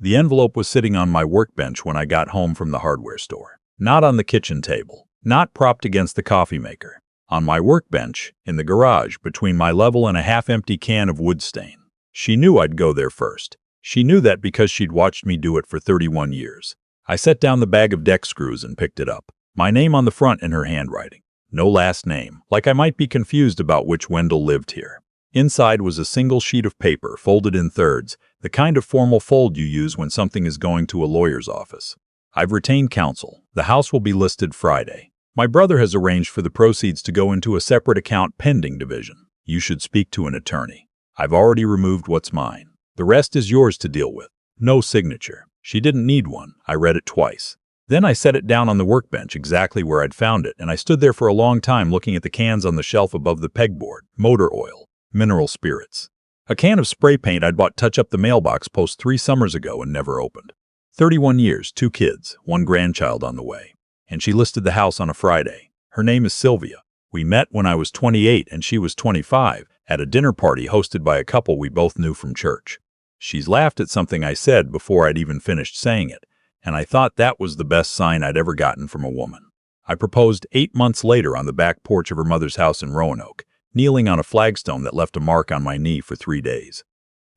The envelope was sitting on my workbench when I got home from the hardware store. Not on the kitchen table, not propped against the coffee maker. On my workbench, in the garage, between my level and a half-empty can of wood stain. She knew I'd go there first. She knew that because she'd watched me do it for 31 years. I set down the bag of deck screws and picked it up. My name on the front in her handwriting. No last name, like I might be confused about which Wendell lived here. Inside was a single sheet of paper, folded in thirds, the kind of formal fold you use when something is going to a lawyer's office. I've retained counsel. The house will be listed Friday. My brother has arranged for the proceeds to go into a separate account pending division. You should speak to an attorney. I've already removed what's mine. The rest is yours to deal with. No signature. She didn't need one. I read it twice. Then I set it down on the workbench exactly where I'd found it, and I stood there for a long time looking at the cans on the shelf above the pegboard. Motor oil. Mineral spirits. A can of spray paint I'd bought touch up the mailbox post 3 summers ago and never opened. 31 years, 2 kids, 1 grandchild on the way. And she listed the house on a Friday. Her name is Sylvia. We met when I was 28 and she was 25 at a dinner party hosted by a couple we both knew from church. She's laughed at something I said before I'd even finished saying it, and I thought that was the best sign I'd ever gotten from a woman. I proposed 8 months later on the back porch of her mother's house in Roanoke, kneeling on a flagstone that left a mark on my knee for 3 days.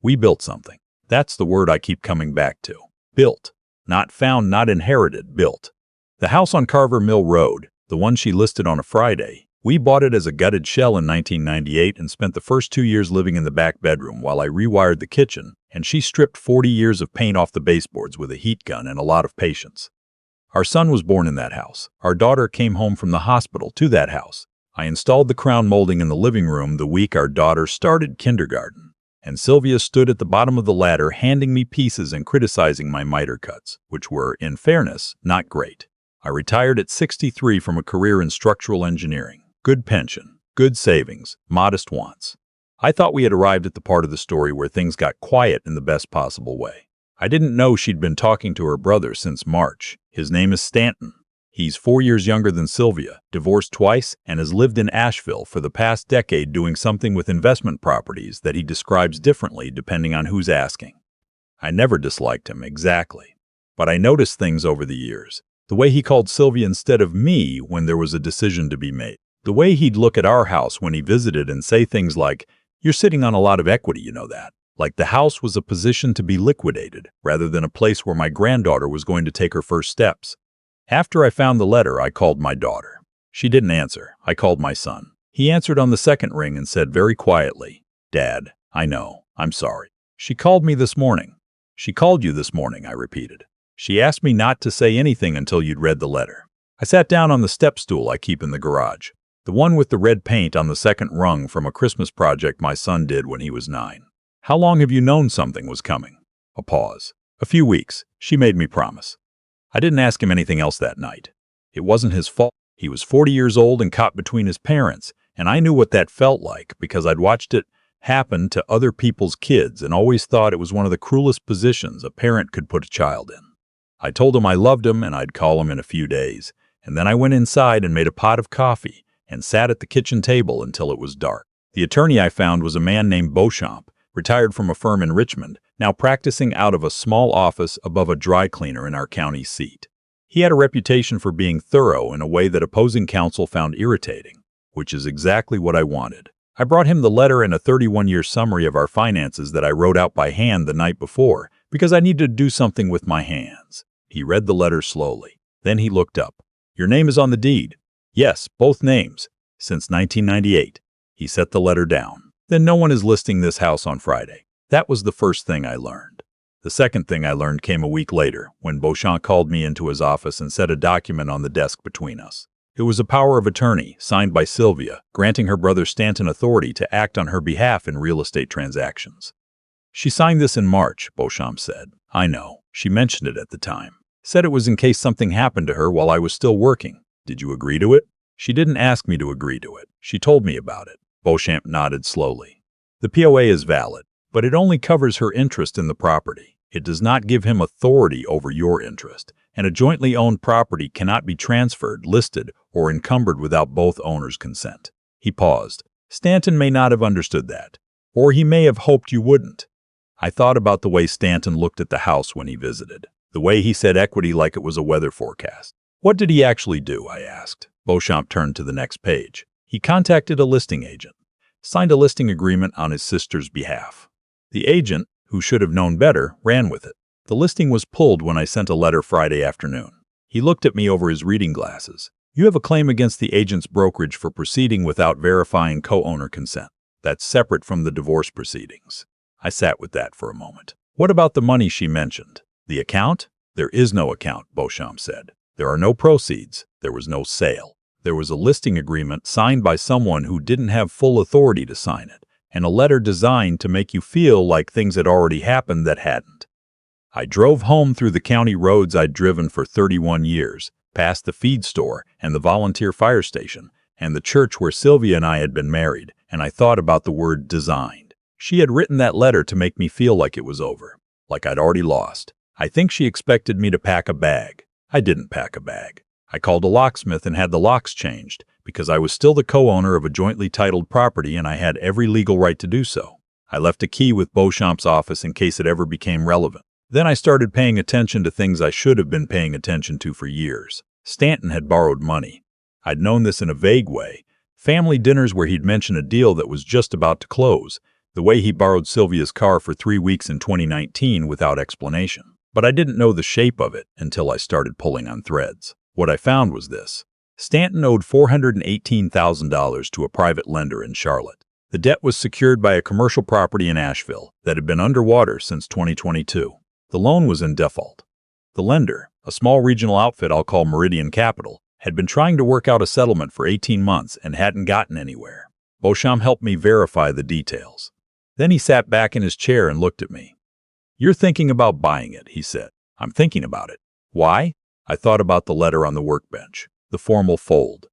We built something. That's the word I keep coming back to. Built. Not found, not inherited, built. The house on Carver Mill Road, the one she listed on a Friday, we bought it as a gutted shell in 1998 and spent the first 2 years living in the back bedroom while I rewired the kitchen, and she stripped 40 years of paint off the baseboards with a heat gun and a lot of patience. Our son was born in that house. Our daughter came home from the hospital to that house. I installed the crown molding in the living room the week our daughter started kindergarten, and Sylvia stood at the bottom of the ladder handing me pieces and criticizing my miter cuts, which were, in fairness, not great. I retired at 63 from a career in structural engineering. Good pension, good savings, modest wants. I thought we had arrived at the part of the story where things got quiet in the best possible way. I didn't know she'd been talking to her brother since March. His name is Stanton. He's 4 years younger than Sylvia, divorced twice, and has lived in Asheville for the past decade doing something with investment properties that he describes differently depending on who's asking. I never disliked him, exactly. But I noticed things over the years. The way he called Sylvia instead of me when there was a decision to be made. The way he'd look at our house when he visited and say things like, "You're sitting on a lot of equity, you know that." Like the house was a position to be liquidated, rather than a place where my granddaughter was going to take her first steps. After I found the letter, I called my daughter. She didn't answer. I called my son. He answered on the second ring and said very quietly, "Dad, I know. I'm sorry." "She called me this morning." "She called you this morning," I repeated. "She asked me not to say anything until you'd read the letter." I sat down on the step stool I keep in the garage, the one with the red paint on the second rung from a Christmas project my son did when he was 9. "How long have you known something was coming?" A pause. "A few weeks. She made me promise." I didn't ask him anything else that night. It wasn't his fault. He was 40 years old and caught between his parents, and I knew what that felt like because I'd watched it happen to other people's kids and always thought it was one of the cruelest positions a parent could put a child in. I told him I loved him and I'd call him in a few days, and then I went inside and made a pot of coffee and sat at the kitchen table until it was dark. The attorney I found was a man named Beauchamp, retired from a firm in Richmond, now practicing out of a small office above a dry cleaner in our county seat. He had a reputation for being thorough in a way that opposing counsel found irritating, which is exactly what I wanted. I brought him the letter and a 31-year summary of our finances that I wrote out by hand the night before because I needed to do something with my hands. He read the letter slowly. Then he looked up. "Your name is on the deed." "Yes, both names. Since 1998. He set the letter down. "Then no one is listing this house on Friday." That was the first thing I learned. The second thing I learned came a week later, when Beauchamp called me into his office and set a document on the desk between us. It was a power of attorney, signed by Sylvia, granting her brother Stanton authority to act on her behalf in real estate transactions. "She signed this in March," Beauchamp said. "I know. She mentioned it at the time. Said it was in case something happened to her while I was still working. Did you agree to it?" "She didn't ask me to agree to it. She told me about it." Beauchamp nodded slowly. "The POA is valid, but it only covers her interest in the property. It does not give him authority over your interest, and a jointly owned property cannot be transferred, listed, or encumbered without both owners' consent." He paused. "Stanton may not have understood that, or he may have hoped you wouldn't." I thought about the way Stanton looked at the house when he visited, the way he said equity like it was a weather forecast. What did he actually do? I asked. Beauchamp turned to the next page. He contacted a listing agent, signed a listing agreement on his sister's behalf. The agent, who should have known better, ran with it. The listing was pulled when I sent a letter Friday afternoon. He looked at me over his reading glasses. You have a claim against the agent's brokerage for proceeding without verifying co-owner consent. That's separate from the divorce proceedings. I sat with that for a moment. What about the money she mentioned? The account? There is no account, Beauchamp said. There are no proceeds. There was no sale. There was a listing agreement signed by someone who didn't have full authority to sign it, and a letter designed to make you feel like things had already happened that hadn't. I drove home through the county roads I'd driven for 31 years, past the feed store and the volunteer fire station, and the church where Sylvia and I had been married, and I thought about the word designed. She had written that letter to make me feel like it was over, like I'd already lost. I think she expected me to pack a bag. I didn't pack a bag. I called a locksmith and had the locks changed, because I was still the co-owner of a jointly titled property and I had every legal right to do so. I left a key with Beauchamp's office in case it ever became relevant. Then I started paying attention to things I should have been paying attention to for years. Stanton had borrowed money. I'd known this in a vague way. Family dinners where he'd mention a deal that was just about to close, the way he borrowed Sylvia's car for 3 weeks in 2019 without explanation. But I didn't know the shape of it until I started pulling on threads. What I found was this. Stanton owed $418,000 to a private lender in Charlotte. The debt was secured by a commercial property in Asheville that had been underwater since 2022. The loan was in default. The lender, a small regional outfit I'll call Meridian Capital, had been trying to work out a settlement for 18 months and hadn't gotten anywhere. Beauchamp helped me verify the details. Then he sat back in his chair and looked at me. "You're thinking about buying it," he said. "I'm thinking about it." "Why?" I thought about the letter on the workbench, the formal fold,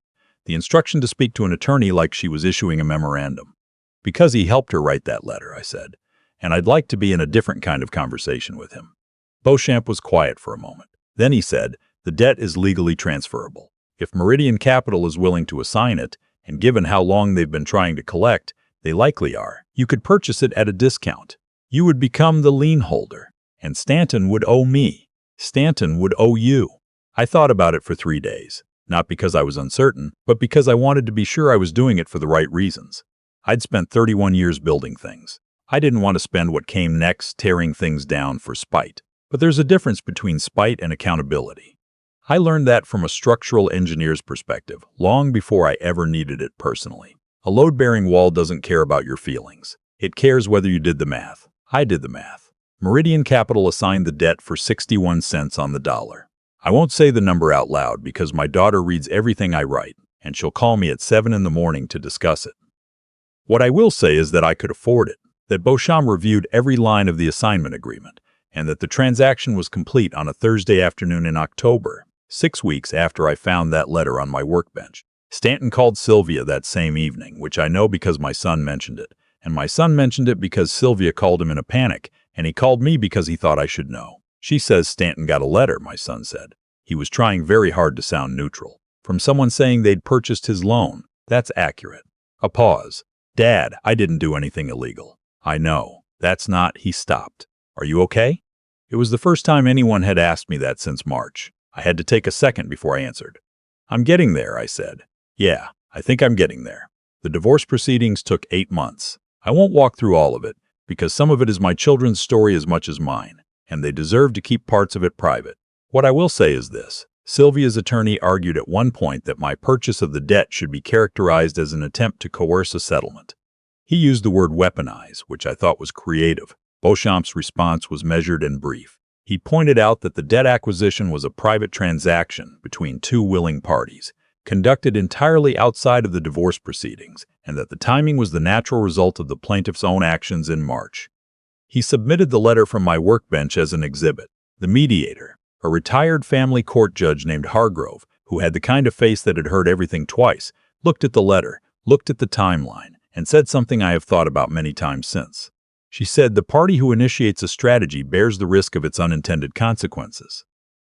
the instruction to speak to an attorney like she was issuing a memorandum. "Because he helped her write that letter," I said, "and I'd like to be in a different kind of conversation with him." Beauchamp was quiet for a moment. Then he said, "The debt is legally transferable. If Meridian Capital is willing to assign it, and given how long they've been trying to collect, they likely are, you could purchase it at a discount. You would become the lien holder, and Stanton would owe me. Stanton would owe you." I thought about it for 3 days, not because I was uncertain, but because I wanted to be sure I was doing it for the right reasons. I'd spent 31 years building things. I didn't want to spend what came next tearing things down for spite. But there's a difference between spite and accountability. I learned that from a structural engineer's perspective, long before I ever needed it personally. A load-bearing wall doesn't care about your feelings. It cares whether you did the math. I did the math. Meridian Capital assigned the debt for 61 cents on the dollar. I won't say the number out loud because my daughter reads everything I write, and she'll call me at 7 in the morning to discuss it. What I will say is that I could afford it, that Beauchamp reviewed every line of the assignment agreement, and that the transaction was complete on a Thursday afternoon in October, 6 weeks after I found that letter on my workbench. Stanton called Sylvia that same evening, which I know because my son mentioned it, and my son mentioned it because Sylvia called him in a panic, and he called me because he thought I should know. "She says Stanton got a letter," my son said. He was trying very hard to sound neutral. "From someone saying they'd purchased his loan. That's accurate." A pause. "Dad, I didn't do anything illegal." "I know. That's not—" He stopped. "Are you okay?" It was the first time anyone had asked me that since March. I had to take a second before I answered. "I'm getting there," I said. "Yeah, I think I'm getting there." The divorce proceedings took 8 months. I won't walk through all of it, because some of it is my children's story as much as mine, and they deserve to keep parts of it private. What I will say is this. Sylvia's attorney argued at one point that my purchase of the debt should be characterized as an attempt to coerce a settlement. He used the word weaponize, which I thought was creative. Beauchamp's response was measured and brief. He pointed out that the debt acquisition was a private transaction between 2 willing parties, conducted entirely outside of the divorce proceedings, and that the timing was the natural result of the plaintiff's own actions in March. He submitted the letter from my workbench as an exhibit. The mediator, a retired family court judge named Hargrove, who had the kind of face that had heard everything twice, looked at the letter, looked at the timeline, and said something I have thought about many times since. She said, "The party who initiates a strategy bears the risk of its unintended consequences."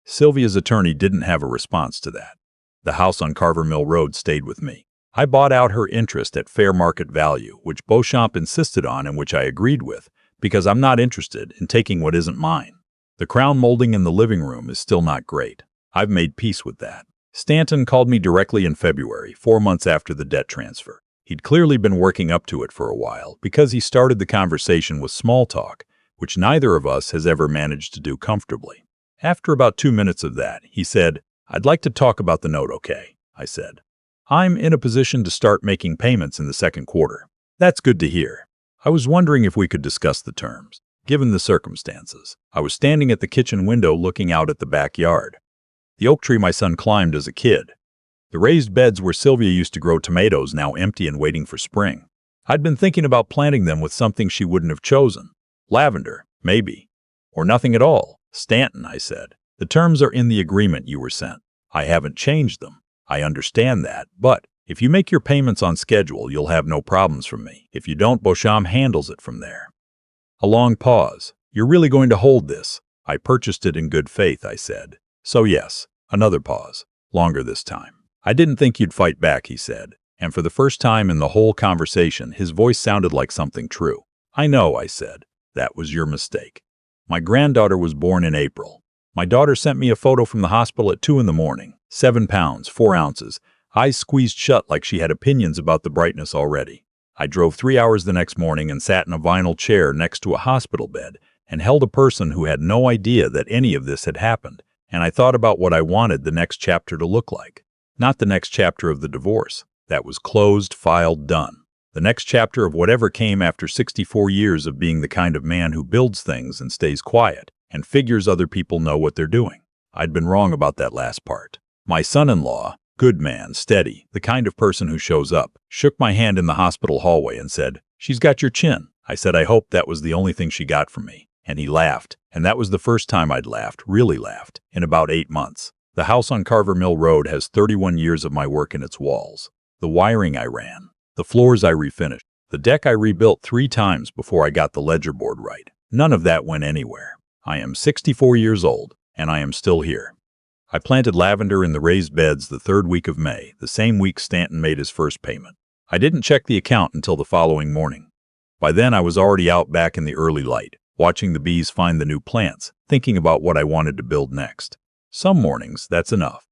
Sylvia's attorney didn't have a response to that. The house on Carver Mill Road stayed with me. I bought out her interest at fair market value, which Beauchamp insisted on and which I agreed with, because I'm not interested in taking what isn't mine. The crown molding in the living room is still not great. I've made peace with that. Stanton called me directly in February, 4 months after the debt transfer. He'd clearly been working up to it for a while because he started the conversation with small talk, which neither of us has ever managed to do comfortably. After about 2 minutes of that, he said, "I'd like to talk about the note, okay?" I said. "I'm in a position to start making payments in the second quarter." "That's good to hear. I was wondering if we could discuss the terms." Given the circumstances, I was standing at the kitchen window looking out at the backyard. The oak tree my son climbed as a kid. The raised beds where Sylvia used to grow tomatoes now empty and waiting for spring. I'd been thinking about planting them with something she wouldn't have chosen. Lavender, maybe. Or nothing at all. "Stanton," I said, "the terms are in the agreement you were sent. I haven't changed them. I understand that, but if you make your payments on schedule, you'll have no problems from me. If you don't, Beauchamp handles it from there." A long pause. "You're really going to hold this?" "I purchased it in good faith," I said. "So yes." Another pause. Longer this time. "I didn't think you'd fight back," he said, and for the first time in the whole conversation, his voice sounded like something true. "I know," I said. "That was your mistake." My granddaughter was born in April. My daughter sent me a photo from the hospital at 2 in the morning. 7 pounds, 4 ounces, eyes squeezed shut like she had opinions about the brightness already. I drove 3 hours the next morning and sat in a vinyl chair next to a hospital bed and held a person who had no idea that any of this had happened, and I thought about what I wanted the next chapter to look like. Not the next chapter of the divorce. That was closed, filed, done. The next chapter of whatever came after 64 years of being the kind of man who builds things and stays quiet and figures other people know what they're doing. I'd been wrong about that last part. My son-in-law, good man, steady, the kind of person who shows up, shook my hand in the hospital hallway and said, "She's got your chin." I said I hoped that was the only thing she got from me. And he laughed, and that was the first time I'd laughed, really laughed, in about 8 months. The house on Carver Mill Road has 31 years of my work in its walls. The wiring I ran. The floors I refinished. The deck I rebuilt 3 times before I got the ledger board right. None of that went anywhere. I am 64 years old, and I am still here. I planted lavender in the raised beds the 3rd week of May, the same week Stanton made his first payment. I didn't check the account until the following morning. By then I was already out back in the early light, watching the bees find the new plants, thinking about what I wanted to build next. Some mornings, that's enough.